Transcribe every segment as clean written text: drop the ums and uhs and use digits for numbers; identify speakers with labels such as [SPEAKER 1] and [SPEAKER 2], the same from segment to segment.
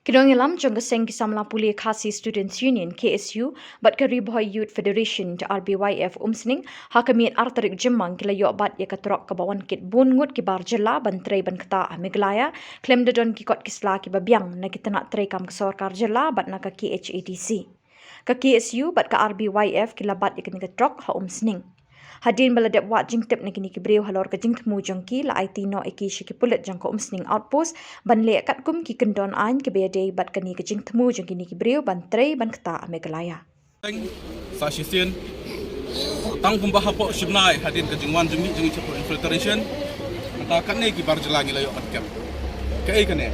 [SPEAKER 1] Kinongilam jong keseng kisamla puli Khasi Students Union KSU bat kari Boy Youth Federation to RBYF umsning hakamiat arterik jemang kila yok bat ya katrok kabawan kit bun ngut ki bar jela ban trei ban kata Meglaya klem dadon ki kot kisla ki babiang na kita nak trei kam kesor kar jela bat na ka KHADC. Ka KSU bat ka RBYF kila bat ya kini katrok ha umsning. Hadin baladep wat jingtep na kini kibreu halor ka jingtemu jongki la IT no eki shiki pulet jangko umsning outpost ban le kat kum ki kendon ain ke bede bat kani ka jingtemu jong kini kibreu ban trei ban kata Meglaya.
[SPEAKER 2] Sa shisien tang kumbah hapo shibnai hadin ka jingwan jumi jingi cepo infiltration anta kan ne ki bar jelangi layo atkam kai kane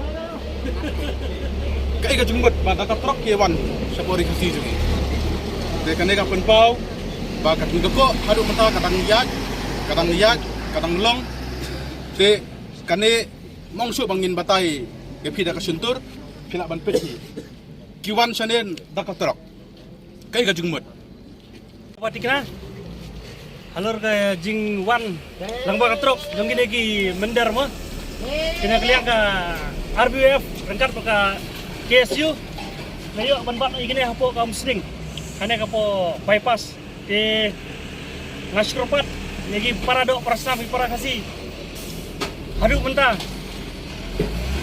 [SPEAKER 2] kai ka jumbat ba ta trok ke wan sapori kasi jungi de kane ka penpau ba ka tungko hadu mata kadang liat kadang long de kane mongsu bangin batai ke pida ka suntur pila ban peti kiwan sanen da ka trok kai ka jumbat
[SPEAKER 3] Patikna halor ka jing wan lang ba katrok jong gine ki mender mo kina kliang ka RBF rengkat ka KSU layo ban bat igine hapo ka musling kane ka po bypass di ngasropat lagi paradok prasnafi para kasi hadu mentah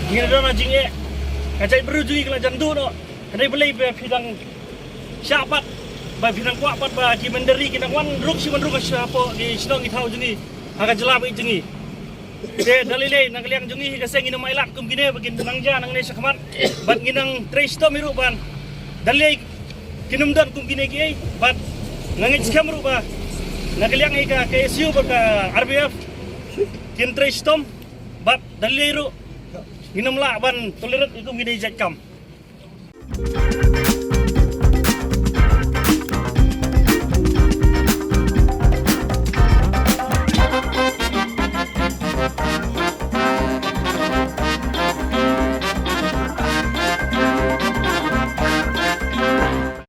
[SPEAKER 3] ngine dona jing e kacai berujui kala jandu no kane belai be bidang syapat ba bidang kuat pat ba ki menderi kita wan ruk si mandruk siapa di sidong itau jungi aga jelab i jungi de dalile nang liang jungi ka seng ina mailat kum gine bagin nangja nang ne sakmat bat ginang treisto miru ban dalile kinumdan kum gine ki bat nangit skamru ba nang liang i ka KSU ba ka RBF kin treistom bat dalile ru ginamla ban tolerat ikum gine jatkam